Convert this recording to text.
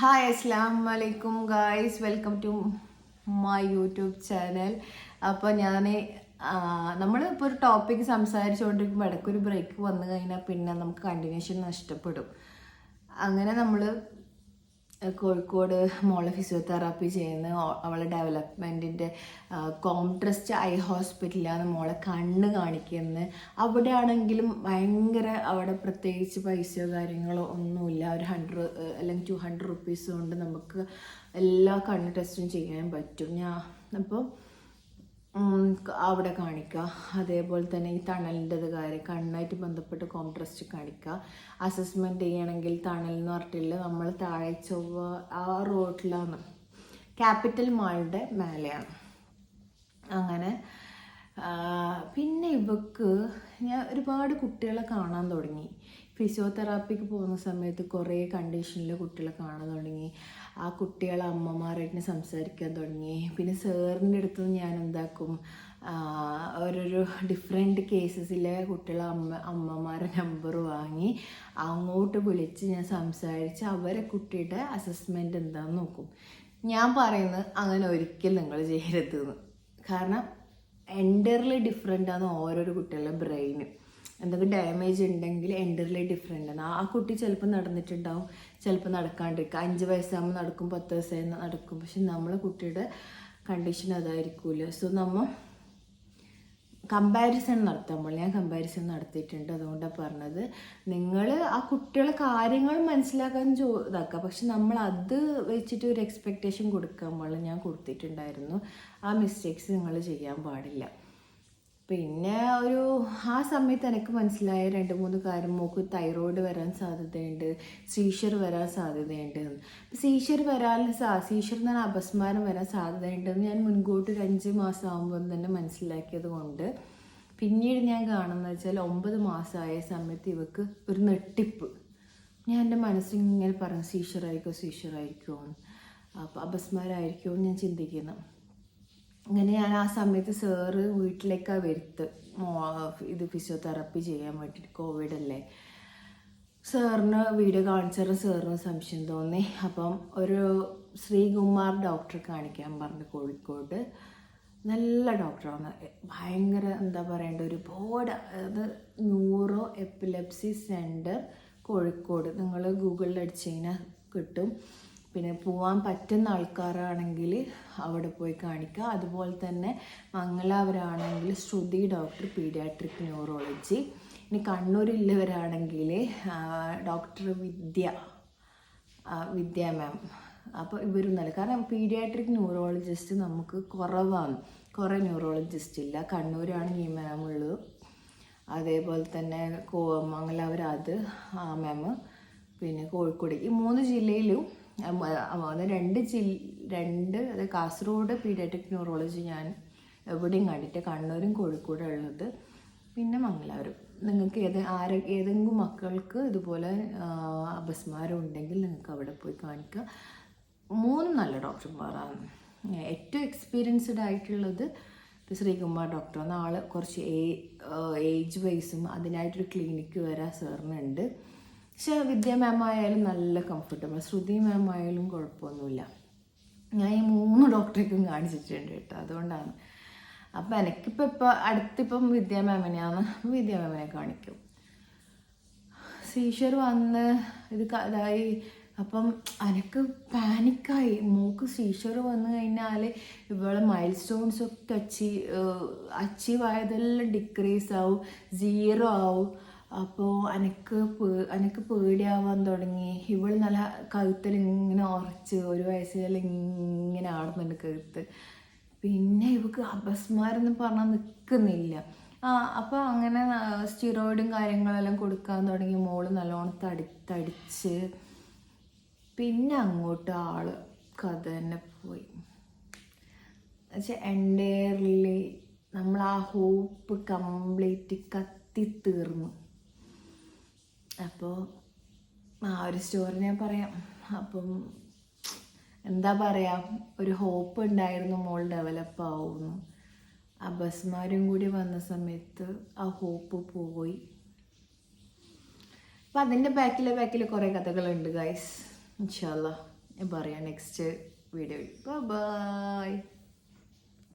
Hi അസ്സലാമു അലൈക്കും guys, welcome to my YouTube channel. അപ്പോൾ നമ്മളിപ്പോൾ ഒരു ടോപ്പിക്ക് സംസാരിച്ചുകൊണ്ടിരിക്കുമ്പോൾ ഇടയ്ക്കൊരു ബ്രേക്ക് വന്നു കഴിഞ്ഞാൽ പിന്നെ നമുക്ക് കണ്ടിന്യൂഷൻ നഷ്ടപ്പെടും. അങ്ങനെ നമ്മൾ കോഴിക്കോട് മോളെ ഫിസിയോതെറാപ്പി ചെയ്യുന്ന അവളെ ഡെവലപ്മെൻറ്റിൻ്റെ കോംട്രസ്റ്റ് ഐ ഹോസ്പിറ്റലാണ് മോളെ കണ്ണ് കാണിക്കുന്നത്. അവിടെ ആണെങ്കിലും ഭയങ്കര അവിടെ പ്രത്യേകിച്ച് പൈസയോ കാര്യങ്ങളോ ഒന്നുമില്ല. ഒരു 100 അല്ലെങ്കിൽ 200 റുപ്പീസ് കൊണ്ട് നമുക്ക് എല്ലാ കണ്ണ് ടെസ്റ്റും ചെയ്യാൻ പറ്റും. അപ്പോൾ അവിടെ കാണിക്കുക. അതേപോലെ തന്നെ ഈ തണലിൻ്റെത് കാര്യം കണ്ണായിട്ട് ബന്ധപ്പെട്ട് കോംട്രസ്റ്റ് കാണിക്കുക. അസസ്മെൻറ്റ് ചെയ്യണമെങ്കിൽ തണൽ എന്ന് പറഞ്ഞിട്ടില്ല, നമ്മൾ താഴെ ചൊവ്വ ആ റോഡിലാണ്, ക്യാപിറ്റൽ മാളിൻ്റെ മേലെയാണ്. അങ്ങനെ പിന്നെ ഇവക്ക് ഞാൻ ഒരുപാട് കുട്ടികളെ കാണാൻ തുടങ്ങി. ഫിസിയോതെറാപ്പിക്ക് പോകുന്ന സമയത്ത് കുറേ കണ്ടീഷനിൽ കുട്ടികളെ കാണാൻ തുടങ്ങി. ആ കുട്ടികളെ അമ്മമാരായിട്ട് സംസാരിക്കാൻ തുടങ്ങി. പിന്നെ സാറിൻ്റെ അടുത്ത് ഞാൻ എന്താക്കും, ഓരോരോ ഡിഫറെൻറ്റ് കേസസിലെ കുട്ടികളെ അമ്മമാരെ നമ്പർ വാങ്ങി അങ്ങോട്ട് വിളിച്ച് ഞാൻ സംസാരിച്ച് അവരെ കുട്ടിയുടെ അസസ്മെൻറ്റ് എന്താണെന്ന് നോക്കും. ഞാൻ പറയുന്നത് അങ്ങനെ ഒരിക്കലും നിങ്ങൾ ചെയ്യരുതെന്ന്. കാരണം എൻ്റർലി ഡിഫറെൻ്റ് ആണ് ഓരോരോ കുട്ടികളുടെ ബ്രെയിന്. എന്തെങ്കിലും ഡാമേജ് ഉണ്ടെങ്കിൽ എൻ്റർലി ഡിഫറെൻ്റ് ആണ്. ആ കുട്ടി ചിലപ്പോൾ നടന്നിട്ടുണ്ടാവും, ചിലപ്പോൾ നടക്കാണ്ടിരിക്കുക. 5 വയസ്സാകുമ്പോൾ നടക്കും, 10 വയസ്സായി നടക്കും. പക്ഷെ നമ്മളെ കുട്ടിയുടെ കണ്ടീഷൻ അതായിരിക്കില്ല. സോ നമ്മൾ കമ്പാരിസൺ നടത്തുമ്പോൾ ഞാൻ കമ്പാരിസൺ നടത്തിയിട്ടുണ്ട്. അതുകൊണ്ടാണ് പറഞ്ഞത്, നിങ്ങൾ ആ കുട്ടികളെ കാര്യങ്ങൾ മനസ്സിലാക്കാൻ ഇതാക്കുക. പക്ഷെ നമ്മൾ അത് വെച്ചിട്ട് ഒരു എക്സ്പെക്റ്റേഷൻ കൊടുക്കാൻ ഞാൻ കൊടുത്തിട്ടുണ്ടായിരുന്നു. ആ മിസ്റ്റേക്സ് നിങ്ങൾ ചെയ്യാൻ പാടില്ല. പിന്നെ ആ സമയത്ത് എനിക്ക് മനസ്സിലായ 2-3 കാര്യം. മോക്ക് തൈറോയ്ഡ് വരാൻ സാധ്യതയുണ്ട്, സീഷർ വരാൻ സാധ്യതയുണ്ട്. സീഷർ എന്ന് പറഞ്ഞാൽ അപസ്മാരം വരാൻ സാധ്യതയുണ്ടെന്ന് ഞാൻ മുൻകൂട്ടി ഒരു 5 മാസം ആകുമ്പോൾ തന്നെ മനസ്സിലാക്കിയത് കൊണ്ട് പിന്നീട് ഞാൻ കാണുന്നത് വെച്ചാൽ 9 മാസമായ സമയത്ത് ഇവക്ക് ഒരു നെട്ടിപ്പ്. ഞാൻ എൻ്റെ മനസ്സിൽ ഇങ്ങനെ പറഞ്ഞു, സീഷറായിരിക്കുമോ, അപ്പോൾ അപസ്മാരമായിരിക്കുമോ എന്ന് ഞാൻ ചിന്തിക്കുന്നു. അങ്ങനെ ഞാൻ ആ സമയത്ത് സാറ് വീട്ടിലേക്കാണ് വരുത്ത് ഇത് ഫിസിയോതെറാപ്പി ചെയ്യാൻ വേണ്ടിയിട്ട്. കോവിഡ് അല്ലേ. സാറിന് വീഡിയോ കാണിച്ചാൽ സാറിന് സംശയം തോന്നി. അപ്പം ഒരു ശ്രീകുമാർ ഡോക്ടറെ കാണിക്കാൻ പറഞ്ഞു കോഴിക്കോട്. നല്ല ഡോക്ടറാണ്, ഭയങ്കര എന്താ പറയേണ്ട ഒരുപാട്. അത് ന്യൂറോ എപ്പിലെപ്സി സെൻറ്റർ കോഴിക്കോട്. നിങ്ങൾ ഗൂഗിളിൽ അടിച്ച് കഴിഞ്ഞാൽ കിട്ടും. പിന്നെ പോകാൻ പറ്റുന്ന ആൾക്കാരാണെങ്കിൽ അവിടെ പോയി കാണിക്കുക. അതുപോലെ തന്നെ മംഗലാപുരമാണെങ്കിൽ ശ്രുതി ഡോക്ടർ പീഡിയാട്രിക് ന്യൂറോളജി. ഇനി കണ്ണൂരില്ലവരാണെങ്കിൽ ഡോക്ടർ വിദ്യ മാം. അപ്പോൾ ഇവരും നല്ല, കാരണം പീഡിയാട്രിക് ന്യൂറോളജിസ്റ്റ് നമുക്ക് കുറവാണ്, കുറേ ന്യൂറോളജിസ്റ്റ് ഇല്ല. കണ്ണൂരാണ് ഈ മാം ഉള്ളത്. അതേപോലെ തന്നെ മംഗലാപുരം അത് ആ മാം. പിന്നെ കോഴിക്കോട്. ഈ 3 ജില്ലയിലും 2 അത് കാസർഗോഡ് പീഡിയാട്രിക് ന്യൂറോളജി ഞാൻ എവിടെയും കണ്ടിട്ട്, കണ്ണൂരും കോഴിക്കോടും ഉള്ളത്. പിന്നെ മംഗലാപുരം. നിങ്ങൾക്ക് ഏതെങ്കിലും മക്കൾക്ക് ഇതുപോലെ അപസ്മാരം ഉണ്ടെങ്കിൽ നിങ്ങൾക്ക് അവിടെ പോയി കാണിക്കുക. 3 നല്ല ഡോക്ടർമാരാണ്. ഏറ്റവും എക്സ്പീരിയൻസ്ഡ് ആയിട്ടുള്ളത് ശ്രീകുമാർ ഡോക്ടറാണ്. ആൾ കുറച്ച് ഏജ് വൈസും അതിനായിട്ടൊരു ക്ലിനിക്ക് വരാൻ സാറിനുണ്ട്. പക്ഷെ വിദ്യ മാം ആയാലും നല്ല കംഫർട്ടബിൾ, ശ്രുതി മാം ആയാലും കുഴപ്പമൊന്നുമില്ല. ഞാൻ ഈ 3 ഡോക്ടറേക്കും കാണിച്ചിട്ടുണ്ട് കേട്ടോ. അതുകൊണ്ടാണ്. അപ്പം എനിക്കിപ്പോൾ അടുത്തിപ്പം വിദ്യ മാമിനെ കാണിക്കും. സീഷർ വന്ന് ഇതായി. അപ്പം എനിക്ക് പാനിക്കായി. മോക്ക് സീഷർ വന്നു കഴിഞ്ഞാൽ ഇവളെ മൈൽ സ്റ്റോൺസ് ഒക്കെ അച്ചീവ് ആയതെല്ലാം ഡിക്രീസ് ആവും, 0 ആവും. അപ്പോൾ എനിക്ക് പേടിയാവാൻ തുടങ്ങി. ഇവൾ നല്ല കഴുത്തിൽ ഇങ്ങനെ ഉറച്ച് 1 വയസ്സിലെല്ലാം ഇങ്ങനെ ആടുന്നുണ്ട് കഴുത്ത്. പിന്നെ ഇവക്ക് അപസ്മാരം എന്ന് പറഞ്ഞാൽ നിൽക്കുന്നില്ല. അപ്പോൾ അങ്ങനെ സ്റ്റിറോയിഡും കാര്യങ്ങളെല്ലാം കൊടുക്കാൻ തുടങ്ങി. മോള് നല്ലോണം തടിച്ച് പിന്നെ അങ്ങോട്ട് കഥ തന്നെ പോയി. എൻ്റയർലി നമ്മൾ ആ ഹോപ്പ് കംപ്ലീറ്റ് കത്തിത്തീർന്നു. അപ്പോൾ ആ ഒരു സ്റ്റോറി ഞാൻ പറയാം. അപ്പം എന്താ പറയുക, ഒരു ഹോപ്പ് ഉണ്ടായിരുന്നു മോൾ ഡെവലപ്പ് ആവുന്നു. അപസ്മാരും കൂടി വന്ന സമയത്ത് ആ ഹോപ്പ് പോയി. അപ്പം അതിൻ്റെ ബാക്കിൽ കുറേ കഥകളുണ്ട് ഗൈസ്. ഇൻഷാ അല്ലാഹ് ഞാൻ പറയാം നെക്സ്റ്റ് വീഡിയോയിൽ. ബൈ.